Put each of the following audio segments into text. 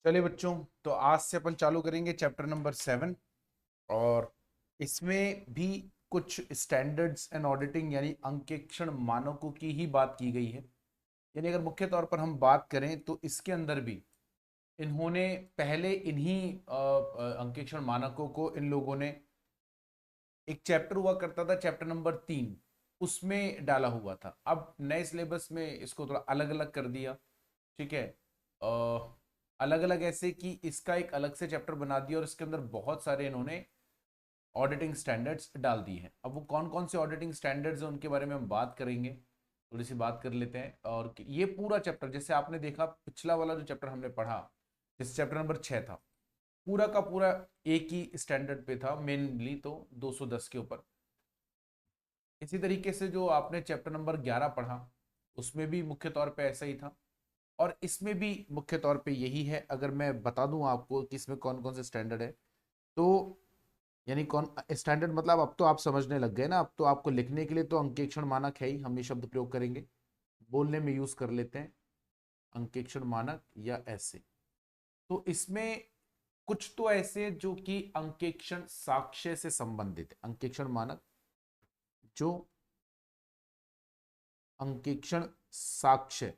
चलिए बच्चों, तो आज से अपन चालू करेंगे चैप्टर नंबर 7। और इसमें भी कुछ स्टैंडर्ड्स एंड ऑडिटिंग यानी अंकेक्षण मानकों की ही बात की गई है। यानी अगर मुख्य तौर पर हम बात करें तो इसके अंदर भी इन्होंने पहले इन्हीं अंकेक्षण मानकों को इन लोगों ने एक चैप्टर हुआ करता था, चैप्टर नंबर 3, उसमें डाला हुआ था। अब नए सिलेबस में इसको थोड़ा अलग अलग कर दिया। ठीक है। अलग अलग ऐसे कि इसका एक अलग से चैप्टर बना दिया और इसके अंदर बहुत सारे इन्होंने ऑडिटिंग स्टैंडर्ड्स डाल दिए हैं। अब वो कौन कौन से ऑडिटिंग स्टैंडर्ड्स हैं उनके बारे में हम बात करेंगे, थोड़ी सी बात कर लेते हैं। और ये पूरा चैप्टर, जैसे आपने देखा पिछला वाला जो चैप्टर हमने पढ़ा, जैसे चैप्टर नंबर 6 था, पूरा का पूरा एक ही स्टैंडर्ड पे था, मेनली तो 210 के ऊपर। इसी तरीके से जो आपने चैप्टर नंबर 11 पढ़ा, उसमें भी मुख्य तौर पे ऐसा ही था। और इसमें भी मुख्य तौर पे यही है। अगर मैं बता दूं आपको कि इसमें कौन कौन से स्टैंडर्ड है, तो यानी कौन स्टैंडर्ड मतलब अब तो आप समझने लग गए ना। अब तो आपको लिखने के लिए तो अंकेक्षण मानक है ही, हम ये शब्द प्रयोग करेंगे। बोलने में यूज कर लेते हैं अंकेक्षण मानक या ऐसे। तो इसमें कुछ तो ऐसे जो कि अंकेक्षण साक्ष्य से संबंधित है। अंकेक्षण मानक जो अंकेक्षण साक्ष्य,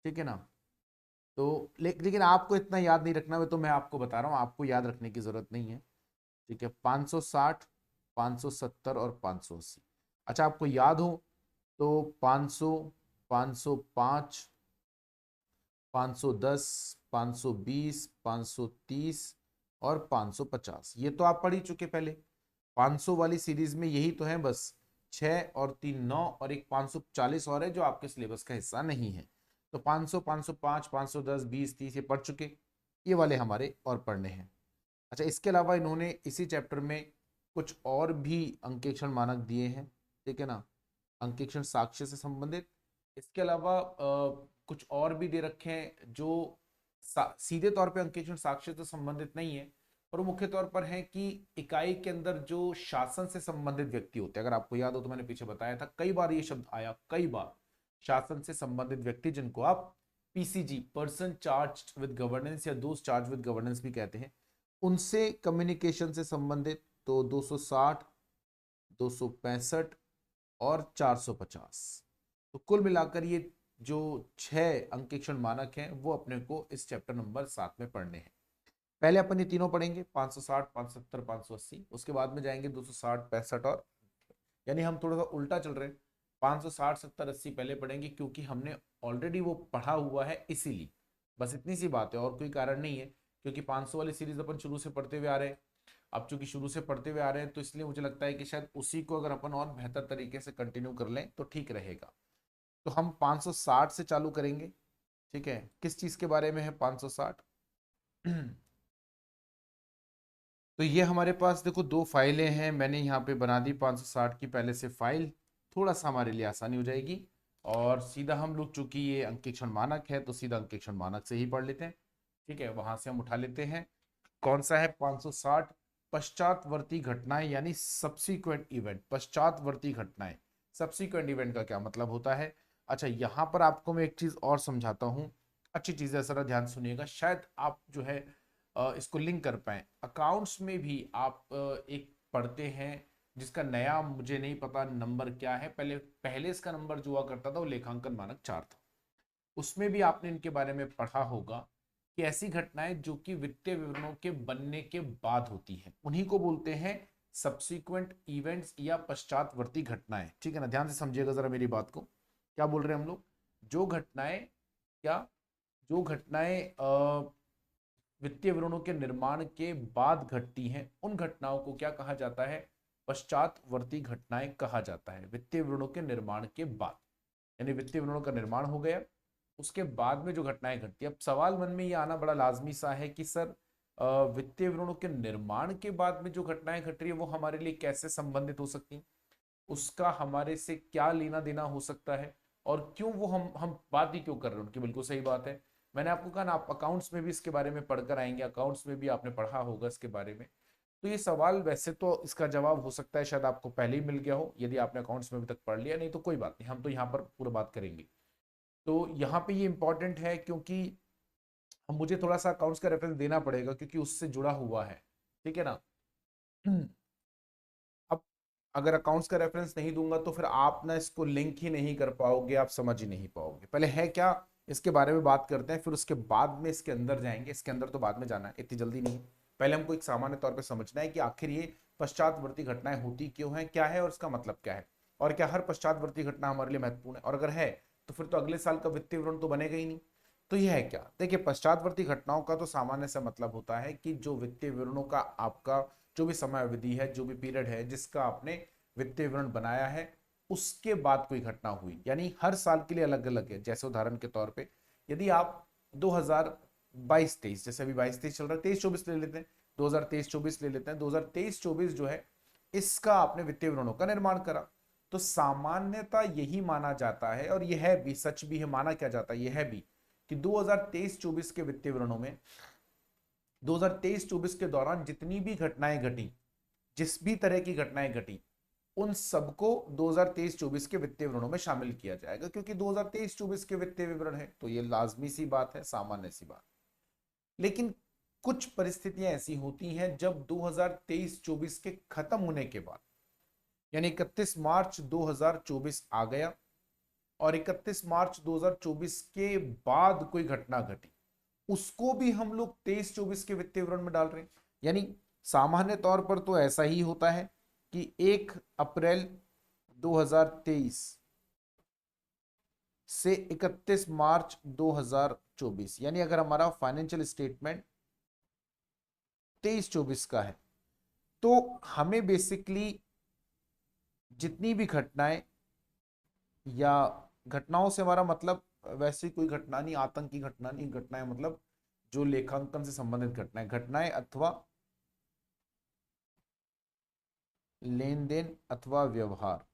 ठीक है ना। तो लेकिन आपको इतना याद नहीं रखना है, तो मैं आपको बता रहा हूं, आपको याद रखने की जरूरत नहीं है। ठीक है, 560, 570 और 580। अच्छा, आपको याद हो तो 500, 505, 510, 520, 530 और 550, ये तो आप पढ़ ही चुके पहले। 500 वाली सीरीज में यही तो है बस। 6 और 3 9 और एक 540 और है जो आपके सिलेबस का हिस्सा नहीं है। तो 500, 505, 510, 20, 30 ये पढ़ चुके। ये वाले हमारे और पढ़ने हैं। अच्छा, इसके अलावा इन्होंने इसी चैप्टर में कुछ और भी अंकेक्षण मानक दिए हैं। ठीक है ना, अंकेक्षण साक्ष्य से संबंधित। इसके अलावा कुछ और भी दे रखे हैं जो सीधे तौर पे अंकेक्षण साक्ष्य से संबंधित नहीं है, पर वो मुख्य तौर पर है कि इकाई के अंदर जो शासन से संबंधित व्यक्ति होते हैं। अगर आपको याद हो तो मैंने पीछे बताया था, कई बार ये शब्द आया, कई बार। शासन से संबंधित व्यक्ति जिनको आप PCG, person charge with governance या दोस्त चार्ज विद गवर्नेंस भी कहते हैं, उनसे कम्युनिकेशन से संबंधित। तो 260, 265 और 450। तो कुल मिलाकर ये जो 6 अंकेक्षण मानक हैं वो अपने को इस चैप्टर नंबर 7 में पढ़ने हैं। पहले अपन ये तीनों पढ़ेंगे, 560, 570, 580। उसके बाद में जाएंगे 260, 65 और, यानी हम थोड़ा सा उल्टा चल रहे हैं। 560, 70, 80 पहले पढ़ेंगे क्योंकि हमने ऑलरेडी वो पढ़ा हुआ है, इसीलिए। बस इतनी सी बात है, और कोई कारण नहीं है। क्योंकि 500 वाली सीरीज अपन शुरू से पढ़ते हुए आ रहे हैं। अब चूंकि शुरू से पढ़ते हुए आ रहे हैं तो इसलिए मुझे लगता है कि शायद उसी को अगर अपन और बेहतर तरीके से कंटिन्यू कर लें तो ठीक रहेगा। तो हम 560 से चालू करेंगे। ठीक है, किस चीज के बारे में है 560? तो ये हमारे पास देखो दो फाइलें हैं, मैंने यहाँ पे बना दी 560 की पहले से फाइल, थोड़ा सा हमारे लिए आसानी हो जाएगी। और सीधा हम लोग, चूंकि ये अंकेक्षण मानक है तो सीधा अंकेक्षण मानक से ही पढ़ लेते हैं। ठीक है, वहां से हम उठा लेते हैं। कौन सा है 560? पश्चातवर्ती घटनाएं यानी सब्सीक्वेंट इवेंट। पश्चातवर्ती घटनाएं, सब्सीक्वेंट इवेंट का क्या मतलब होता है? अच्छा, यहां पर आपको मैं एक चीज और समझाता हूं। अच्छी चीज है, जरा ध्यान सुनिएगा, शायद आप जो है इसको लिंक कर पाए। अकाउंट्स में भी आप एक पढ़ते हैं जिसका नया मुझे नहीं पता नंबर क्या है, पहले पहले इसका नंबर जो हुआ करता था वो लेखांकन मानक 4 था। उसमें भी आपने इनके बारे में पढ़ा होगा कि ऐसी घटनाएं जो कि वित्तीय विवरणों के बनने के बाद होती हैं उन्हीं को बोलते हैं सब्सीक्वेंट इवेंट्स या पश्चातवर्ती घटनाएं। ठीक है ना, ध्यान से समझिएगा जरा मेरी बात को। क्या बोल रहे हैं हम लोग? जो घटनाएं, क्या, जो घटनाएं वित्तीय विवरणों के निर्माण के बाद घटती हैं उन घटनाओं को क्या कहा जाता है? पश्चातवर्ती घटनाएं कहा जाता है। वित्तीय विवरणों के निर्माण के बाद, यानी वित्तीय विवरणों का निर्माण हो गया, उसके बाद में जो घटनाएं घटती है। अब सवाल मन में ये आना बड़ा लाजमी सा है कि सर वित्तीय विवरणों के निर्माण के बाद में जो घटनाएं घट रही है वो हमारे लिए कैसे संबंधित हो सकती हैं, उसका हमारे से क्या लेना देना हो सकता है, और क्यों वो हम बात ही क्यों कर रहे हैं उनकी? बिल्कुल सही बात है। मैंने आपको कहा ना, आप अकाउंट्स में भी इसके बारे में पढ़कर आएंगे, अकाउंट्स में भी आपने पढ़ा होगा इसके बारे में। तो ये सवाल वैसे तो इसका जवाब हो सकता है शायद आपको पहले ही मिल गया हो यदि आपने अकाउंट्स में अभी तक पढ़ लिया, नहीं तो कोई बात नहीं, हम तो यहाँ पर पूरा बात करेंगे। तो यहाँ पे ये इंपॉर्टेंट है क्योंकि अब मुझे थोड़ा सा अकाउंट्स का रेफरेंस देना पड़ेगा क्योंकि उससे जुड़ा हुआ है, ठीक है ना। अब अगर अकाउंट्स का रेफरेंस नहीं दूंगा तो फिर आप ना इसको लिंक ही नहीं कर पाओगे, आप समझ ही नहीं पाओगे। पहले है क्या, इसके बारे में बात करते हैं, फिर उसके बाद में इसके अंदर जाएंगे। इसके अंदर तो बाद में जाना है, इतनी जल्दी नहीं। पहले हमको एक सामान्य तौर पे समझना है कि आखिर ये पश्चातवर्ती घटनाएं होती क्यों हैं, क्या है और उसका मतलब क्या है, और क्या हर पश्चातवर्ती घटना हमारे लिए महत्वपूर्ण है, और अगर है तो फिर तो अगले साल का वित्तीय विवरण तो बनेगा ही नहीं। तो यह है क्या, देखिए पश्चातवर्ती घटनाओं का तो सामान्य सा मतलब होता है कि जो वित्तीय विवरणों का आपका जो भी समय अवधि है, जो भी पीरियड है जिसका आपने वित्तीय विवरण बनाया है, उसके बाद कोई घटना हुई, यानी हर साल के लिए अलग अलग है। जैसे उदाहरण के तौर पे यदि आप 2022-23, जैसे अभी 22-23 चल रहा है, 23-24 ले लेते हैं, 2023-24 ले लेते हैं, 2023-24 जो है इसका आपने वित्तीय विवरणों का निर्माण करा, तो सामान्यता यही माना जाता है, और यह भी सच भी है, माना क्या जाता है यह भी, कि 2023-24 के वित्तीय विवरणों में 2023-24 के दौरान जितनी भी घटनाएं घटी, जिस भी तरह की घटनाएं घटी, उन सबको 2023-24 के वित्तीय विवरणों में शामिल किया जाएगा, क्योंकि 2023-24 के वित्तीय विवरण है तो ये लाजमी सी बात है, सामान्य सी बात। लेकिन कुछ परिस्थितियां ऐसी होती हैं जब 2023-24 के खत्म होने के बाद, यानी 31 मार्च 2024 आ गया और 31 मार्च 2024 के बाद कोई घटना घटी, उसको भी हम लोग 23-24 के वित्तीय विवरण में डाल रहे हैं। यानी सामान्य तौर पर तो ऐसा ही होता है कि 1 अप्रैल 2023 से 31 मार्च 2024, यानी अगर हमारा फाइनेंशियल स्टेटमेंट 23-24 का है, तो हमें बेसिकली जितनी भी घटनाएं, या घटनाओं से हमारा मतलब वैसे कोई घटना नहीं, आतंक की घटना नहीं, घटनाएं मतलब जो लेखांकन से संबंधित घटनाएं, घटनाएं अथवा लेन देन अथवा व्यवहार,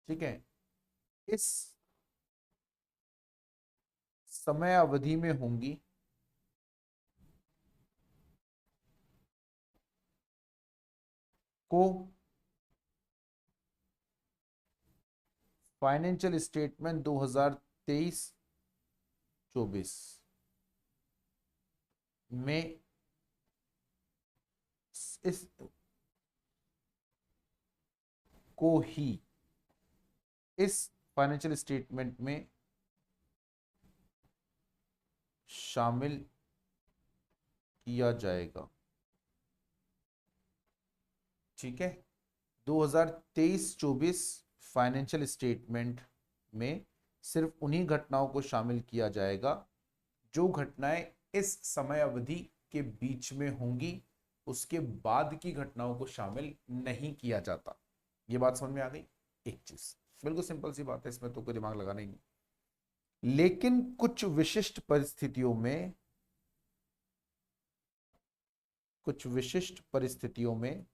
ठीक है, इस समय अवधि में होंगी, को फाइनेंशियल स्टेटमेंट 2023-24 में इस को ही इस फाइनेंशियल स्टेटमेंट में शामिल किया जाएगा, ठीक है। 2023-24 फाइनेंशियल स्टेटमेंट में सिर्फ उन्हीं घटनाओं को शामिल किया जाएगा जो घटनाएं इस समय अवधि के बीच में होंगी, उसके बाद की घटनाओं को शामिल नहीं किया जाता। ये बात समझ में आ गई। एक चीज बिल्कुल सिंपल सी बात है, इसमें तो कोई दिमाग लगाना ही नहीं। लेकिन कुछ विशिष्ट परिस्थितियों में, कुछ विशिष्ट परिस्थितियों में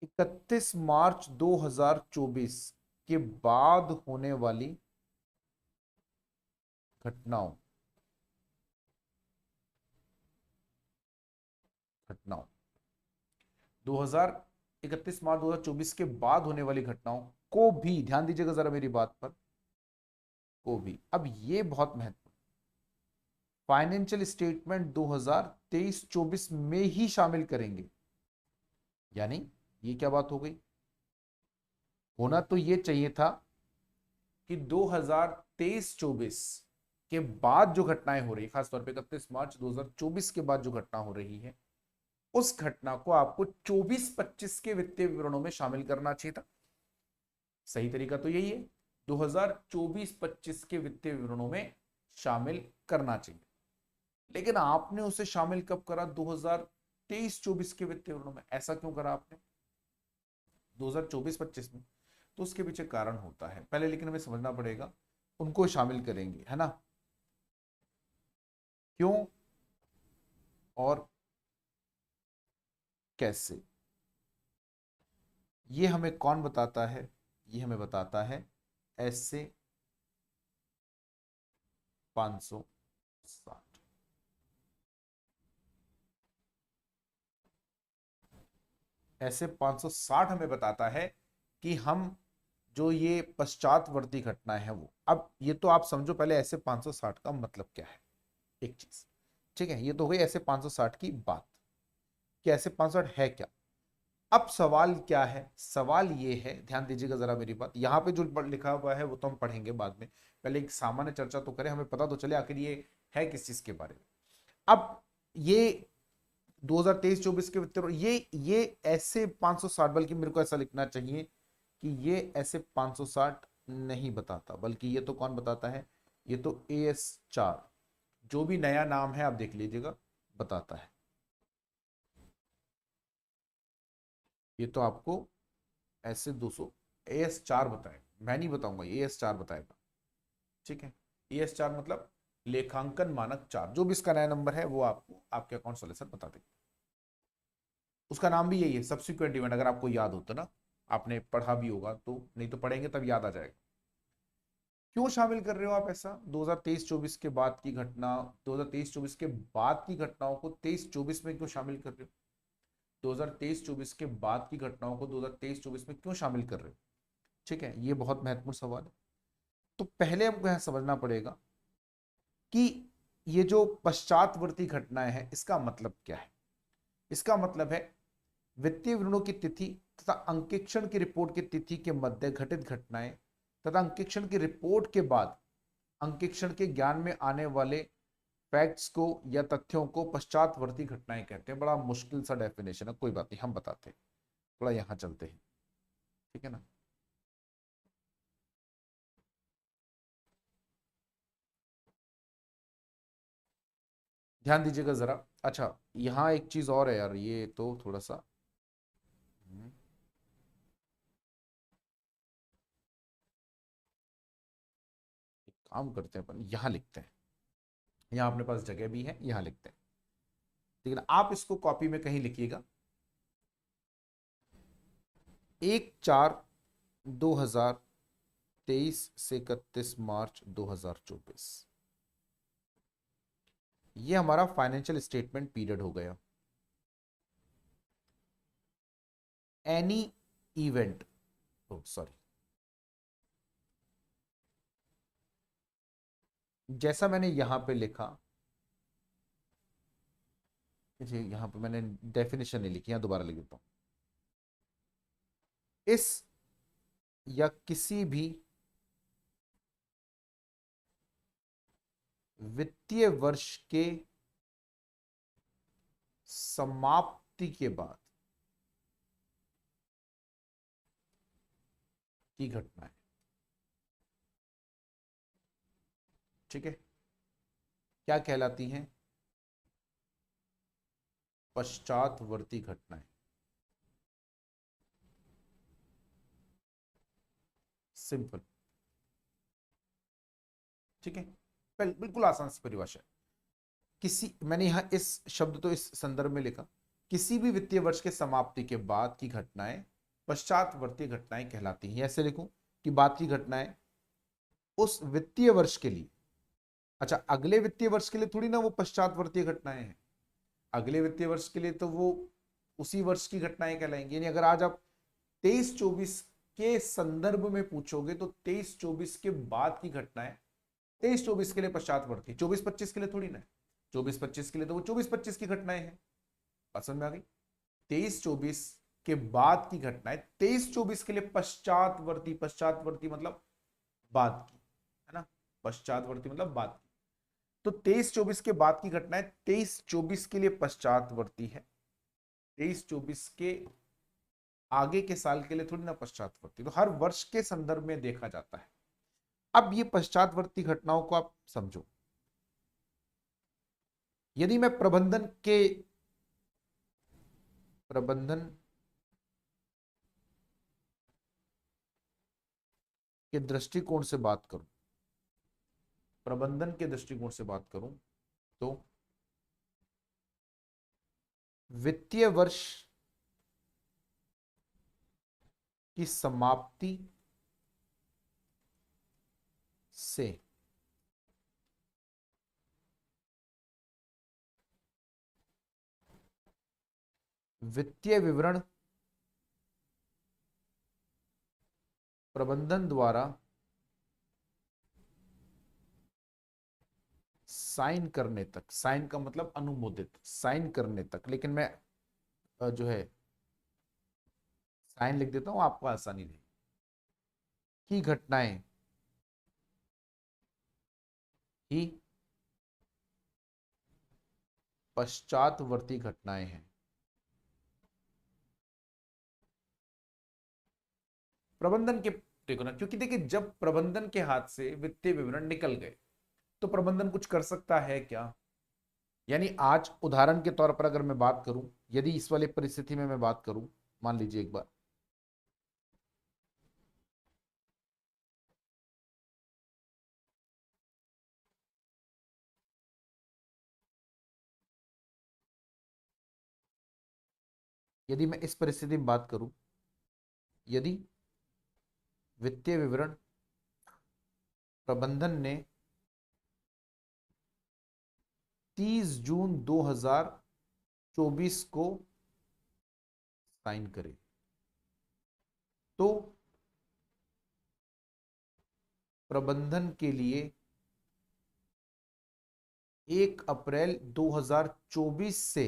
31 मार्च 2024 के बाद होने वाली घटनाओं घटनाओं 2031 मार्च 2024 के बाद होने वाली घटनाओं को भी, ध्यान दीजिएगा जरा मेरी बात पर, को भी, अब ये बहुत महत्वपूर्ण, फाइनेंशियल स्टेटमेंट 2023-24 में ही शामिल करेंगे। यानी ये क्या बात हो गई, होना तो ये चाहिए था कि 2023-24 के बाद जो घटनाएं हो रही, खासतौर पे 31 मार्च 2024 के बाद जो घटना हो रही है, उस घटना को आपको 24-25 के वित्तीय विवरणों में शामिल करना चाहिए था। सही तरीका तो यही है, 2024-25 के वित्तीय विवरणों में शामिल करना चाहिए। लेकिन आपने उसे शामिल कब करा, 2023-24 के वित्तीय विवरणों में। ऐसा क्यों करा आपने 2024-25 में? तो उसके पीछे कारण होता है, पहले लेकिन हमें समझना पड़ेगा उनको शामिल करेंगे, है ना, क्यों और कैसे, ये हमें कौन बताता है, ये हमें बताता है ऐसे 560, ऐसे 560 हमें बताता है कि हम जो ये पश्चातवर्ती घटना है वो, अब ये तो आप समझो पहले ऐसे 560 का मतलब क्या है, एक चीज। ठीक है, ये तो हो गई ऐसे 560 की बात कि ऐसे 560 है क्या। अब सवाल क्या है, सवाल ये है, ध्यान दीजिएगा जरा मेरी बात, यहाँ पे जो लिखा हुआ है वो तो हम पढ़ेंगे बाद में, पहले एक सामान्य चर्चा तो करें, हमें पता तो चले आखिर ये है किस चीज के बारे में। अब ये 2023-24 के वित्त, ये ऐसे 560, बल्कि मेरे को ऐसा लिखना चाहिए कि ये ऐसे 560 नहीं बताता, बल्कि ये तो कौन बताता है, ये तो AS4, जो भी नया नाम है आप देख लीजिएगा, बताता है। ये तो आपको ऐसे 200 AS4 बताएगा, मैं नहीं बताऊंगा, AS4 बताएगा। ठीक है, AS4 मतलब लेखांकन मानक 4, जो भी इसका नया नंबर है वो आपको आपके अकाउंट सोल्यूशन बता देगा। उसका नाम भी यही है, सब्सिक्वेंट इवेंट, अगर आपको याद हो तो ना, आपने पढ़ा भी होगा तो, नहीं तो पढ़ेंगे तब याद आ जाएगा। क्यों शामिल कर रहे हो आप ऐसा 2023-24 के बाद की घटना, 2023-24 के बाद की घटनाओं को 23-24 में क्यों शामिल कर रहे हो, 2023-24 के बाद की घटनाओं को 2023-24 में क्यों शामिल कर रहे हो। ठीक है, ये बहुत महत्वपूर्ण सवाल है। तो पहले हमको यह समझना पड़ेगा कि ये जो पश्चातवर्ती घटनाएं हैं इसका मतलब क्या है। इसका मतलब है वित्तीय विवरणों की तिथि तथा अंकेक्षण की रिपोर्ट की तिथि के मध्य घटित घटनाएं तथा अंकेक्षण की रिपोर्ट के बाद अंकेक्षण के ज्ञान में आने वाले फैक्ट्स को या तथ्यों को पश्चातवर्ती घटनाएं कहते हैं। बड़ा मुश्किल सा डेफिनेशन है, कोई बात नहीं, हम बताते हैं, थोड़ा यहां चलते हैं। ठीक है ना। ध्यान दीजिएगा जरा। अच्छा, यहाँ एक चीज और है यार, ये तो थोड़ा सा एक काम करते हैं, अपन यहाँ लिखते हैं, यहाँ अपने पास जगह भी है, यहाँ लिखते हैं। लेकिन आप इसको कॉपी में कहीं लिखिएगा, 1/4/2023 से 31 मार्च 2024, ये हमारा फाइनेंशियल स्टेटमेंट पीरियड हो गया। एनी इवेंट, सॉरी, जैसा मैंने यहां पे लिखा, जी यहां पे मैंने डेफिनेशन नहीं लिखी, यहां दोबारा लिख देता हूं। इस या किसी भी वित्तीय वर्ष के समाप्ति के बाद की घटना है। ठीक है, क्या कहलाती हैं, पश्चातवर्ती घटनाएं। सिंपल। ठीक है, बिल्कुल आसान सी परिभाषा है। किसी, मैंने यहां इस शब्द तो इस संदर्भ में लिखा, किसी भी वित्तीय वर्ष के समाप्ति के बाद की घटनाएं पश्चातवर्ती घटनाएं कहलाती हैं। ऐसे लिखूं कि बाद की घटनाएं उस वित्तीय वर्ष के लिए, अच्छा अगले वित्तीय वर्ष के लिए थोड़ी ना वो पश्चातवर्ती घटनाएं हैं, अगले वित्तीय वर्ष के लिए तो वो उसी वर्ष की घटनाएं कहलाएंगी। यानी अगर आज आप 23-24 के संदर्भ में पूछोगे तो 23-24 के बाद की घटनाएं 23-24 के लिए पश्चातवर्ती, 24-25 के लिए थोड़ी ना, 24-25 के लिए तो वो 24-25 की घटनाएं हैं। पसंद में आ गई। 23-24 के बाद की घटनाएं 23-24 के लिए पश्चातवर्ती, पश्चातवर्ती मतलब बाद की, है ना, पश्चातवर्ती मतलब बाद की। तो 23-24 के बाद की घटनाएं 23-24 के लिए पश्चातवर्ती है, 23-24 के आगे के साल के लिए थोड़ी ना पश्चातवर्ती, तो हर वर्ष के संदर्भ में देखा जाता है। अब ये पश्चातवर्ती घटनाओं को आप समझो। यदि मैं प्रबंधन के दृष्टिकोण से बात करूं, प्रबंधन के दृष्टिकोण से बात करूं तो वित्तीय वर्ष की समाप्ति से वित्तीय विवरण प्रबंधन द्वारा साइन करने तक, साइन का मतलब अनुमोदित, साइन करने तक, लेकिन मैं जो है साइन लिख देता हूं, आपको आसानी रहे, की घटनाएं ही पश्चातवर्ती घटनाएं हैं। प्रबंधन के, देखो ना, क्योंकि देखिए जब प्रबंधन के हाथ से वित्तीय विवरण निकल गए तो प्रबंधन कुछ कर सकता है क्या? यानी आज उदाहरण के तौर पर अगर मैं बात करूं, यदि इस वाली परिस्थिति में मैं बात करूं, मान लीजिए एक बार, यदि मैं इस परिस्थिति में बात करूं, यदि वित्तीय विवरण प्रबंधन ने 30 जून 2024 को साइन करे, तो प्रबंधन के लिए 1 अप्रैल 2024 से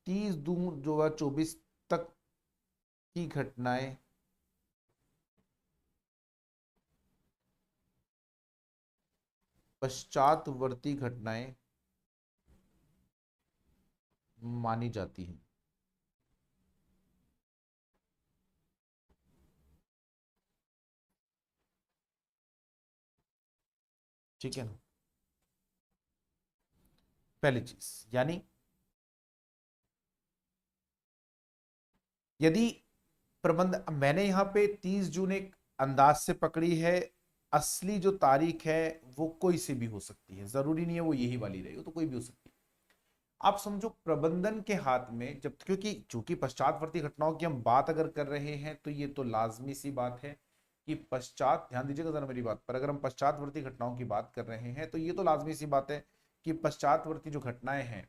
30 जून 2024 तक की घटनाएं पश्चातवर्ती घटनाएं मानी जाती हैं। ठीक है ना? पहली चीज, यानी यदि प्रबंध, मैंने यहां पे 30 जून एक अंदाज से पकड़ी है, असली जो तारीख है वो कोई से भी हो सकती है, जरूरी नहीं है वो यही वाली रही हो, तो कोई भी हो सकती है। आप समझो प्रबंधन के हाथ में जब, क्योंकि चूंकि पश्चातवर्ती घटनाओं की हम बात अगर कर रहे हैं तो ये तो लाजमी सी बात है कि पश्चात, ध्यान दीजिएगा जरा मेरी बात पर, अगर हम पश्चातवर्ती घटनाओं की बात कर रहे हैं तो ये तो लाजमी सी बात है कि पश्चातवर्ती जो घटनाएं हैं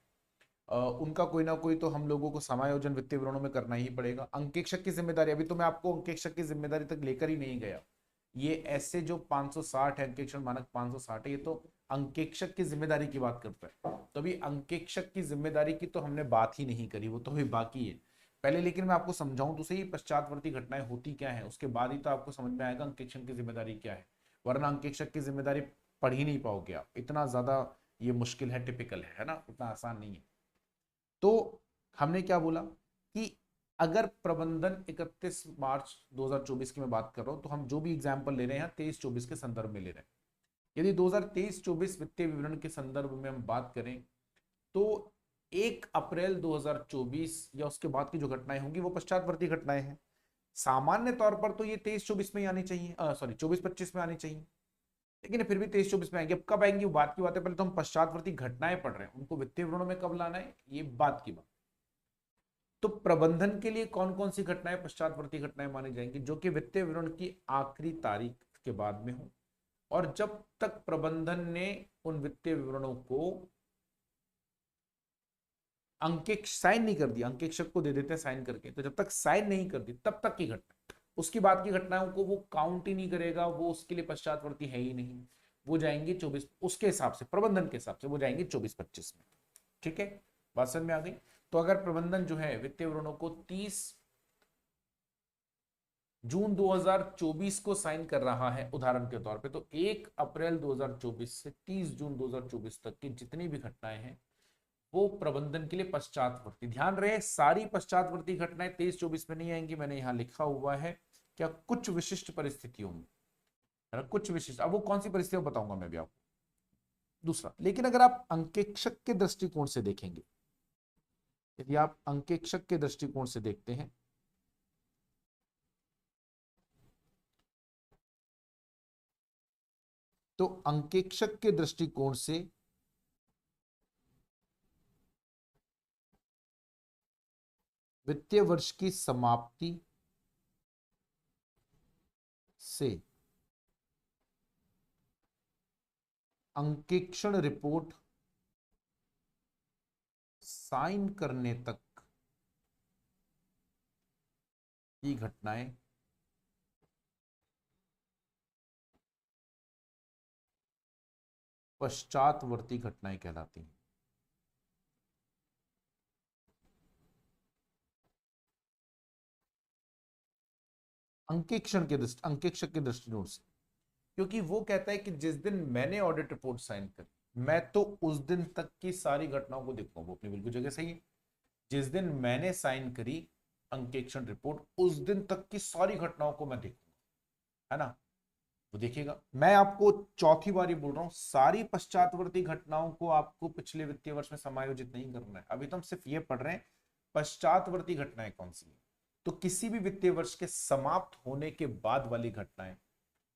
उनका कोई ना कोई तो हम लोगों को समायोजन वित्तीय विवरणों में करना ही पड़ेगा। अंकेक्षक की जिम्मेदारी, अभी तो मैं आपको अंकेक्षक की जिम्मेदारी तक लेकर ही नहीं गया, ये ऐसे जो 560 है, अंकेक्षण मानक 560 है, ये तो अंकेक्षक की जिम्मेदारी की बात करता है। तो अभी अंकेक्षक की जिम्मेदारी की तो हमने बात ही नहीं करी, वो तो अभी बाकी है। पहले लेकिन मैं आपको समझाऊं तो सही पश्चातवर्ती घटनाएं होती क्या है, उसके बाद ही तो आपको समझ में आएगा अंकेक्षण की जिम्मेदारी क्या है। वरना अंकेक्षक की जिम्मेदारी पढ़ ही नहीं पाओगे आप, इतना ज्यादा ये मुश्किल है, टिपिकल है ना, उतना आसान नहीं है। तो हमने क्या बोला कि अगर प्रबंधन 31 मार्च 2024 की मैं बात कर रहा हूं, तो हम जो भी एग्जांपल ले रहे हैं 23-24 के संदर्भ में ले रहे हैं। यदि 2023-24 वित्तीय विवरण के संदर्भ में हम बात करें तो 1 अप्रैल 2024 या उसके बाद की जो घटनाएं होंगी वो पश्चातवर्ती घटनाएं हैं। सामान्य तौर पर तो ये 23-24 में ही आनी चाहिए, सॉरी 24-25 में आनी चाहिए, लेकिन फिर भी 23-24 में आएंगे। अब कब आएंगी वो बात की बात है, पहले तो हम पश्चातवर्ती घटनाएं पढ़ रहे हैं, उनको वित्तीय विवरणों में कब लाना है ये बात की बात। तो प्रबंधन के लिए कौन कौन सी घटनाएं पश्चातवर्ती घटनाएं मानी जाएंगी, जो कि वित्तीय विवरण की आखिरी तारीख के बाद में हो, और जब तक प्रबंधन ने उन वित्तीय विवरणों को अंकेक्ष साइन नहीं कर दिया, अंकेक्षक को दे देते हैं साइन करके, तो जब तक साइन नहीं कर दी तब तक की घटना, उसके बाद की घटनाओं को वो काउंट ही नहीं करेगा, वो उसके लिए पश्चातवर्ती है ही नहीं, वो जाएंगे 24, उसके हिसाब से, प्रबंधन के हिसाब से वो जाएंगे 24-25 में। ठीक है, बात समझ में आ गई? तो अगर प्रबंधन जो है वित्तीय विवरणों को 30 जून 2024 को साइन कर रहा है उदाहरण के तौर पे, तो 1 अप्रैल 2024 से 30 जून 2024 तक की जितनी भी घटनाएं हैं वो प्रबंधन के लिए पश्चातवर्ती, ध्यान रहे सारी पश्चातवर्ती घटनाएं 23-24 में नहीं आएंगी, मैंने यहां लिखा हुआ है क्या, कुछ विशिष्ट परिस्थितियों में, है ना, कुछ विशिष्ट, अब वो कौन सी परिस्थितियों बताऊंगा मैं भी आपको। दूसरा, लेकिन अगर आप अंकेक्षक के दृष्टिकोण से देखेंगे, यदि आप अंकेक्षक के दृष्टिकोण से देखते हैं, तो अंकेक्षक के दृष्टिकोण से वित्तीय वर्ष की समाप्ति से अंकेक्षण रिपोर्ट साइन करने तक की घटनाएं पश्चातवर्ती घटनाएं कहलाती हैं। अंकेक्षक के दृष्टिकोण से, क्योंकि वो कहता है कि जिस दिन मैंने ऑडिट रिपोर्ट साइन करी मैं तो उस दिन तक की सारी घटनाओं को देखूंगा। वो अपनी बिल्कुल जगह सही है। जिस दिन मैंने साइन करी अंकेक्षण रिपोर्ट उस दिन तक की सारी घटनाओं को मैं देखूंगा, है ना। वो देखिएगा, मैं आपको चौथी बारी बोल रहा हूं सारी पश्चातवर्ती घटनाओं को आपको पिछले वित्तीय वर्ष में समायोजित नहीं करना है। अभी तो हम सिर्फ ये पढ़ रहे हैं पश्चातवर्ती घटनाएं कौन सी है। तो किसी भी वित्तीय वर्ष के समाप्त होने के बाद वाली घटनाएं,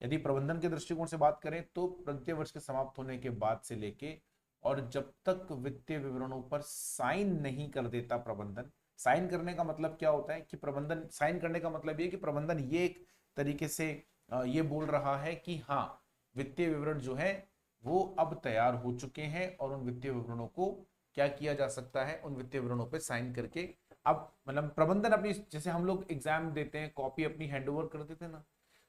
यदि प्रबंधन के दृष्टिकोण से बात करें तो वित्तीय वर्ष के समाप्त होने के बाद से लेके और जब तक वित्तीय विवरणों पर साइन नहीं कर देता प्रबंधन। साइन करने का मतलब क्या होता है कि प्रबंधन, साइन करने का मतलब ये कि प्रबंधन ये एक तरीके से ये बोल रहा है कि हाँ वित्तीय विवरण जो है वो अब तैयार हो चुके हैं और उन वित्तीय विवरणों को क्या किया जा सकता है, उन वित्तीय विवरणों पे साइन करके अब मतलब प्रबंधन अपनी, जैसे हम लोग एग्जाम देते हैं कॉपी अपनी हैंडओवर कर देते हैं ना,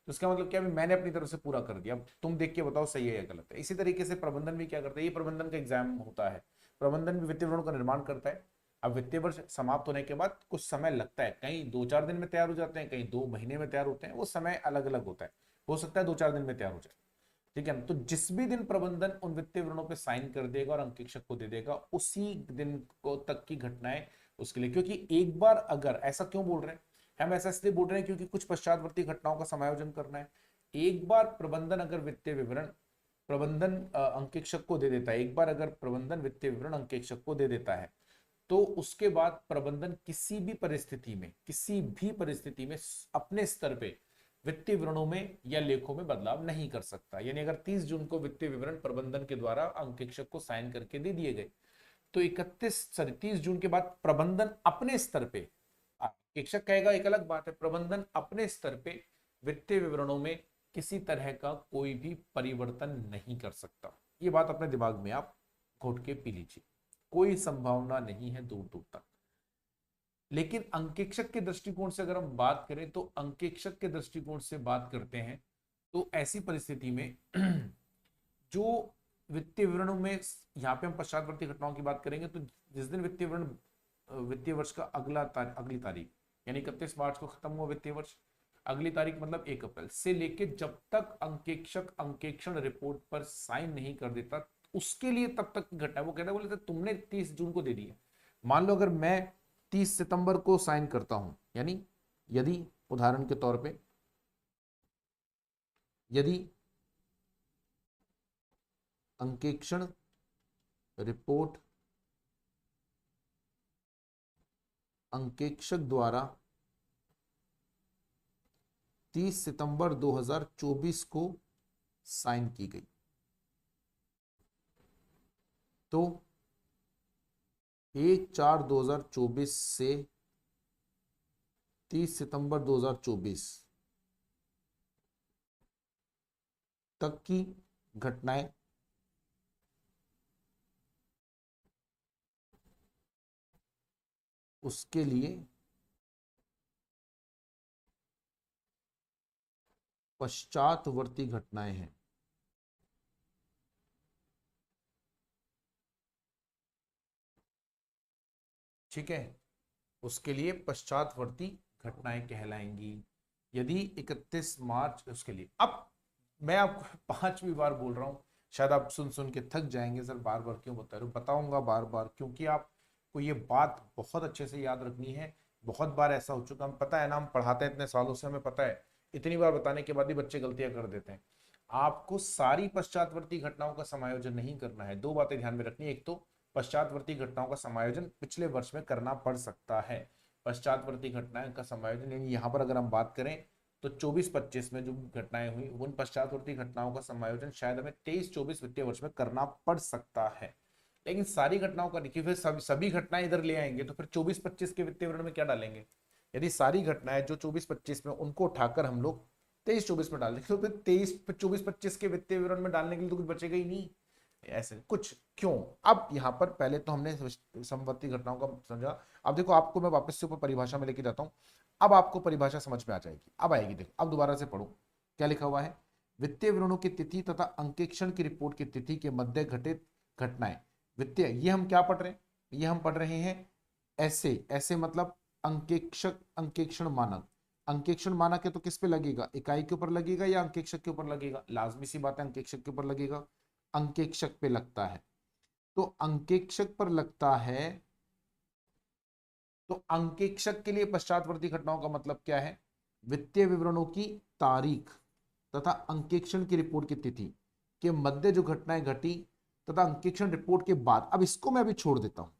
तो इसका मतलब क्या, मैंने अपनी तरफ से पूरा कर दिया, अब तुम देख के बताओ सही है या गलत है। इसी तरीके से प्रबंधन भी क्या करता है, ये प्रबंधन का एग्जाम होता है, प्रबंधन भी वित्तीय विवरणों का निर्माण करता है। अब वित्तीय वर्ष समाप्त होने के बाद कुछ समय लगता है, कहीं 2-4 दिन में तैयार हो जाते हैं, कहीं 2 महीने में तैयार होते हैं, वो समय अलग अलग होता है, हो सकता है 2-4 दिन में तैयार हो जाए। ठीक है ना। तो जिस भी दिन प्रबंधन उन वित्तीय विवरणों पे साइन कर देगा और अंकेक्षक को दे देगा उसी दिन को तक की घटनाएं उसके लिए, क्योंकि एक बार अगर, ऐसा क्यों बोल रहे हैं हम, ऐसा इसलिए बोल रहे हैं क्योंकि कुछ पश्चातवर्ती घटनाओं का समायोजन करना है। एक बार प्रबंधन अगर वित्तीय विवरण प्रबंधन अंकेक्षक को दे देता है, एक बार अगर प्रबंधन वित्तीय विवरण अंकेक्षक को दे देता है तो उसके बाद प्रबंधन किसी भी परिस्थिति में अपने स्तर पे वित्तीय विवरणों में या लेखों में बदलाव नहीं कर सकता। यानी अगर 30 जून को वित्तीय विवरण प्रबंधन के द्वारा अंकेक्षक को साइन करके दे दिए गए तो 30 जून के बाद प्रबंधन अपने स्तर पे, अंकेक्षक कहेगा एक अलग बात है, प्रबंधन अपने स्तर पे वित्तीय विवरणों में किसी तरह का कोई भी परिवर्तन नहीं कर सकता। ये बात अपने दिमाग में आप घोट के पी लीजिए, कोई संभावना नहीं है दूर दूर तक। लेकिन अंकेक्षक के दृष्टिकोण से अगर हम बात करें तो अंकेक्षक के दृष्टिकोण से बात करते हैं तो ऐसी परिस्थिति में जो वित्तीय विवरणों में, यहाँ पे हम पश्चातवर्ती घटनाओं की बात करेंगे, तो जिस दिन वित्तीय विवरण वित्तीय वर्ष का अगली तारीख यानी 31 मार्च को खत्म हुआ वित्तीय वर्ष, अगली तारीख मतलब 1 अप्रैल से लेके जब तक अंकेक्षक अंकेक्षण रिपोर्ट पर साइन नहीं कर देता उसके लिए तब तक की घटना। वो कहता है, बोले तुमने 30 जून को दे दी है, मान लो अगर मैं 30 सितंबर को साइन करता हूं, यानी यदि उदाहरण के तौर पे यदि अंकेक्षण रिपोर्ट अंकेक्षक द्वारा 30 सितंबर 2024 को साइन की गई तो 1/4/2024 से 30 सितंबर 2024 तक की घटनाएं उसके लिए पश्चातवर्ती घटनाएं हैं। ठीक है, उसके लिए पश्चातवर्ती घटनाएं कहलाएंगी। यदि 31 मार्च उसके लिए, अब मैं आपको 5वीं बार बोल रहा हूं, शायद आप सुन सुन के थक जाएंगे, सर बार बार क्यों बता रहे हो, बताऊंगा बार बार क्योंकि आपको ये बात बहुत अच्छे से याद रखनी है। बहुत बार ऐसा हो चुका, हम पता है ना, हम पढ़ाते हैं इतने सालों से, हमें पता है इतनी बार बताने के बाद भी बच्चे गलतियां कर देते हैं। आपको सारी पश्चातवर्ती घटनाओं का समायोजन नहीं करना है। दो बातें ध्यान में रखनी है, एक तो पश्चातवर्ती घटनाओं का समायोजन पिछले वर्ष में करना पड़ सकता है। पश्चातवर्ती घटनाएं का समायोजन यानी यहाँ पर अगर हम बात करें तो 24-25 में जो घटनाएं हुई उन पश्चातवर्ती घटनाओं का समायोजन शायद हमें 23-24 वित्तीय वर्ष में करना पड़ सकता है। लेकिन सारी घटनाओं का देखिए, फिर सभी घटनाएं इधर ले आएंगे तो फिर 24-25 के वित्तीय विवरण में क्या डालेंगे। यदि सारी घटनाएं जो 24-25 में उनको उठाकर हम लोग 23-24 में डाल देंगे तो फिर 24-25 के वित्तीय विवरण में डालने के लिए तो कुछ बचेगा ही नहीं। ऐसे कुछ क्यों। अब यहाँ पर पहले तो हमने संपत्ति घटनाओं का समझा। अब देखो आपको मैं वापस से ऊपर परिभाषा में लेके जाता हूं, अब आपको परिभाषा समझ में आ जाएगी, अब आएगी। देखो अब दोबारा से पढ़ो क्या लिखा हुआ है, वित्तीय विवरणों की तिथि तथा अंकेक्षण की रिपोर्ट की तिथि के मध्य घटित घटनाएं। वित्तीय, ये हम क्या पढ़ रहे हैं? ये हम पढ़ रहे हैं ऐसे ऐसे मतलब अंकेक्षक अंकेक्षण मानक। अंकेक्षण मानक है तो किस पे लगेगा? इकाई के ऊपर लगेगा या अंकेक्षक के ऊपर लगेगा? लाजमी सी बात है अंकेक्षक के ऊपर लगेगा। अंकेक्षक पे लगता है, तो अंकेक्षक पर लगता है। तो अंकेक्षक के लिए पश्चातवर्ती घटनाओं का मतलब क्या है? वित्तीय विवरणों की तारीख तथा अंकेक्षण की रिपोर्ट की तिथि के मध्य जो घटनाएं घटी तथा अंकेक्षण रिपोर्ट के बाद, अब इसको मैं अभी छोड़ देता हूं।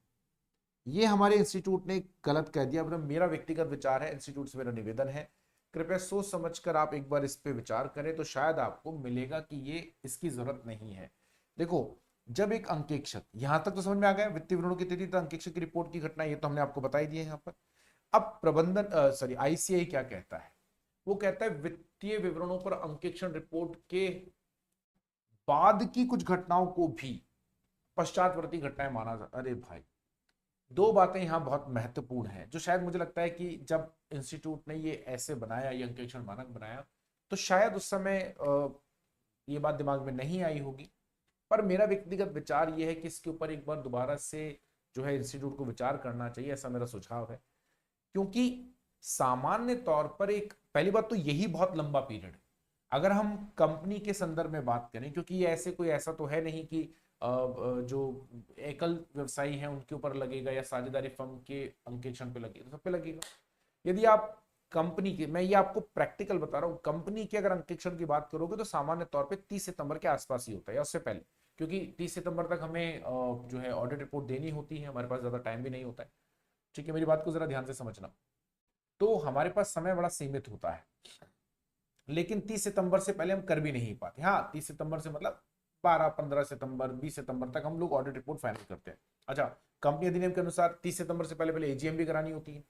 ये हमारे इंस्टीट्यूट ने गलत कह दिया, मतलब मेरा व्यक्तिगत विचार है, इंस्टीट्यूट से मेरा निवेदन है, कृपया सोच समझकर आप एक बार इस पे विचार करें तो शायद आपको मिलेगा कि ये इसकी जरूरत नहीं है। देखो, जब एक अंकेक्षक, यहां तक तो समझ में आ गया, वित्तीय विवरणों की तिथि तथा अंकेक्षक की रिपोर्ट की घटना, ये तो हमने आपको बताई दी है यहाँ पर। अब प्रबंधन सॉरी आईसीआई क्या कहता है? वो कहता है वित्तीय विवरणों पर अंकेक्षण रिपोर्ट के बाद की कुछ घटनाओं को भी पश्चातवर्ती घटनाएं माना जा। अरे भाई, दो बातें यहां बहुत महत्वपूर्ण हैं, जो शायद मुझे लगता है कि जब इंस्टीट्यूट ने ये ऐसे बनाया, ये अंकेक्षण मानक बनाया, तो शायद उस समय ये बात दिमाग में नहीं आई होगी। पर मेरा व्यक्तिगत विचार ये है कि इसके ऊपर एक बार दोबारा से जो है इंस्टीट्यूट को विचार करना चाहिए, ऐसा मेरा सुझाव है। क्योंकि सामान्य तौर पर एक, पहली बात तो यही बहुत लंबा पीरियड है। अगर हम कंपनी के संदर्भ में बात करें, क्योंकि ये ऐसे कोई ऐसा तो है नहीं कि जो एकल व्यवसायी हैं उनके ऊपर लगेगा या साझेदारी फर्म के अंकेक्षण पे लगेगा, तो सब पे लगेगा। यदि आप कंपनी के, मैं ये आपको प्रैक्टिकल बता रहा हूँ, कंपनी के अगर अंकेक्षण की बात करोगे तो सामान्य तौर पे 30 सितंबर के आसपास ही होता है या उससे पहले, क्योंकि 30 सितंबर तक हमें जो है ऑडिट रिपोर्ट देनी होती है, हमारे पास ज्यादा टाइम भी नहीं होता है। ठीक है, मेरी बात को जरा ध्यान से समझना। तो हमारे पास समय बड़ा सीमित होता है, लेकिन 30 सितंबर से पहले हम कर भी नहीं पाते। हाँ, 30 सितंबर से मतलब 12 15 सितंबर 20 सितंबर तक हम लोग ऑडिट रिपोर्ट फाइनल करते हैं। अच्छा, कंपनी अधिनियम के अनुसार 30 सितंबर से पहले पहले एजीएम भी करानी होती है।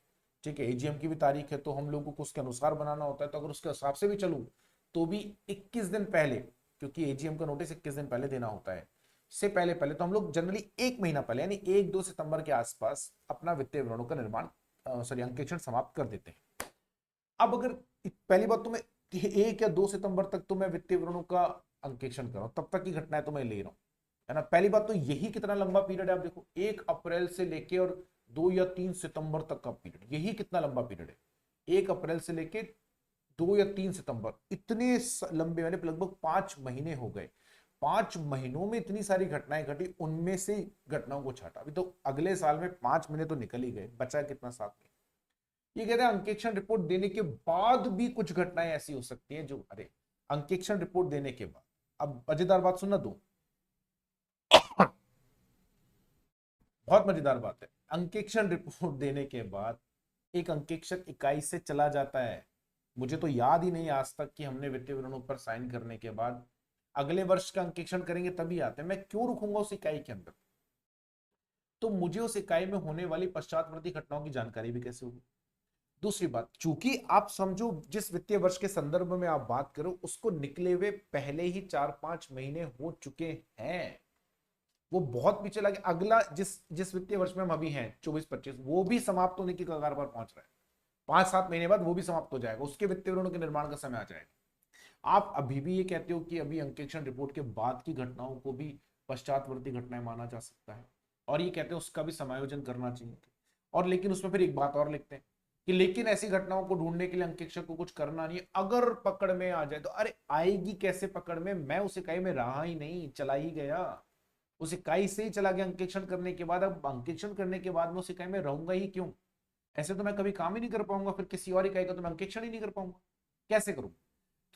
ठीक है, एजीएम की भी तारीख है, तो हम लोगों को उसके अनुसार बनाना होता है। तो अगर उसके हिसाब से भी चलूँ तो भी 21 दिन पहले, क्योंकि एजीएम का नोटिस 21 दिन पहले देना होता है, से पहले पहले तो हम लोग जनरली एक महीना पहले यानी 1-2 सितंबर के आसपास अपना वित्तीय विवरणों का निर्माण, सॉरी अंकेक्षण समाप्त कर देते हैं। अब अगर पहली बात तो मैं 1 या 2 सितंबर तक तो मैं वित्तीय विवरणों का अंकेक्षण कर रहा हूं, तब तक की घटनाएं तो मैं ले रहा हूं, है ना। पहली बात तो यही कितना लंबा पीरियड है, आप देखो 1 अप्रैल से लेके और 2 या 3 सितंबर तक का पीरियड, यही कितना लंबा पीरियड है। 1 अप्रैल से लेके 2 या 3 सितंबर, इतने लंबे, मैंने लगभग 5 महीने हो गए। 5 महीनों में इतनी सारी घटनाएं घटी, उनमें से घटनाओं को छाटा। अभी तो अगले साल में 5 महीने तो निकल ही गए, बचा कितना साथ में। ये कहते हैं अंकेक्षण रिपोर्ट देने के बाद भी कुछ घटनाएं ऐसी हो सकती हैं जो, अरे, अंकेक्षण रिपोर्ट देने के बाद, अब मजेदार बात सुनना दो, बहुत मजेदार बात है। अंकेक्षण रिपोर्ट देने के बाद एक अंकेक्षक इकाई से चला जाता है। मुझे तो याद ही नहीं आज तक कि हमने वित्तीय विवरणों पर साइन करने के बाद अगले वर्ष का अंकेक्षण करेंगे तभी आते हैं। मैं क्यों रुकूंगा उस इकाई के अंदर? तो मुझे उस इकाई में होने वाली पश्चातवर्ती घटनाओं की जानकारी भी कैसे होगी? दूसरी बात, चूंकि आप समझो जिस वित्तीय वर्ष के संदर्भ में आप बात करो उसको निकले हुए पहले ही 4-5 महीने हो चुके हैं, वो बहुत पीछे लगे। अगला जिस जिस वित्तीय वर्ष में हम अभी हैं 24-25, वो भी समाप्त होने की कगार पर पहुंच रहा है। 5-7 महीने बाद वो भी समाप्त हो जाएगा, उसके वित्तीय विवरणों के निर्माण का समय आ जाएगा। आप अभी भी ये कहते हो कि अभी अंकेक्षण रिपोर्ट के बाद की घटनाओं को भी पश्चातवर्ती घटनाएं माना जा सकता है, और ये कहते हैं उसका भी समायोजन करना चाहिए। और लेकिन उसमें फिर एक बात और लिखते हैं कि लेकिन ऐसी घटनाओं को ढूंढने के लिए अंकेक्षक को कुछ करना नहीं है, अगर पकड़ में आ जाए तो। अरे आएगी कैसे पकड़ में? मैं उस इकाई में रहा ही नहीं, चला ही गया, उस इकाई से ही चला गया अंकेक्षण करने के बाद। अब अंकेक्षण करने के बाद मैं उस इकाई में रहूंगा ही क्यों? ऐसे तो मैं कभी काम ही नहीं कर पाऊंगा, फिर किसी और इकाई का तो मैं अंकेक्षण ही नहीं कर पाऊंगा, कैसे करूं?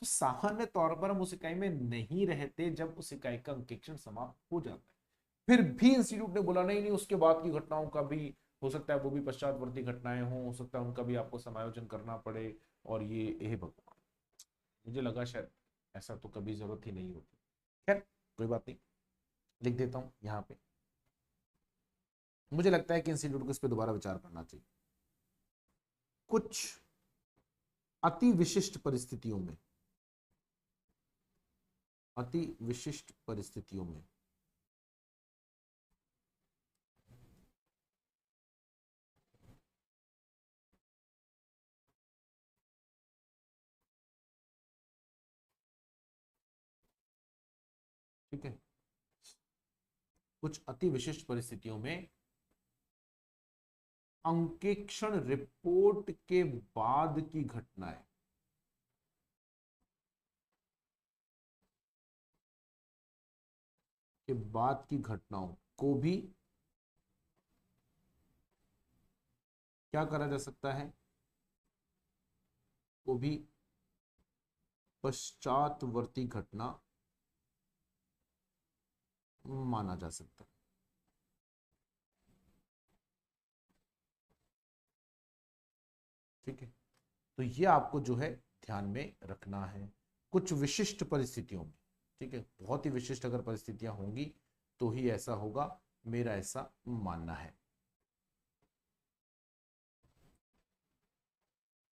तो सामान्य तौर पर हम उस इकाई में नहीं रहते जब उस इकाई का अंकेक्षण समाप्त हो जाता है। फिर भी इंस्टीट्यूट ने बोला नहीं नहीं, उसके बाद की घटनाओं का भी हो सकता है, वो भी पश्चातवर्ती घटनाएं हो सकता है उनका भी आपको समायोजन करना पड़े। और ये भगवान, मुझे लगा शायद ऐसा तो कभी जरूरत ही नहीं होती। खैर, कोई बात नहीं, लिख देता हूं यहाँ पे। मुझे लगता है कि इंस्टीट्यूट को इस पर दोबारा विचार करना चाहिए। कुछ अति विशिष्ट परिस्थितियों में, अति विशिष्ट परिस्थितियों में ठीक है। कुछ अति विशिष्ट परिस्थितियों में अंकेक्षण रिपोर्ट के बाद की घटनाएं, के बाद की घटनाओं को भी क्या करा जा सकता है, को भी पश्चातवर्ती घटना माना जा सकता है। ठीक है, तो ये आपको जो है ध्यान में रखना है कुछ विशिष्ट परिस्थितियों में। ठीक है, बहुत ही विशिष्ट अगर परिस्थितियां होंगी तो ही ऐसा होगा, मेरा ऐसा मानना है।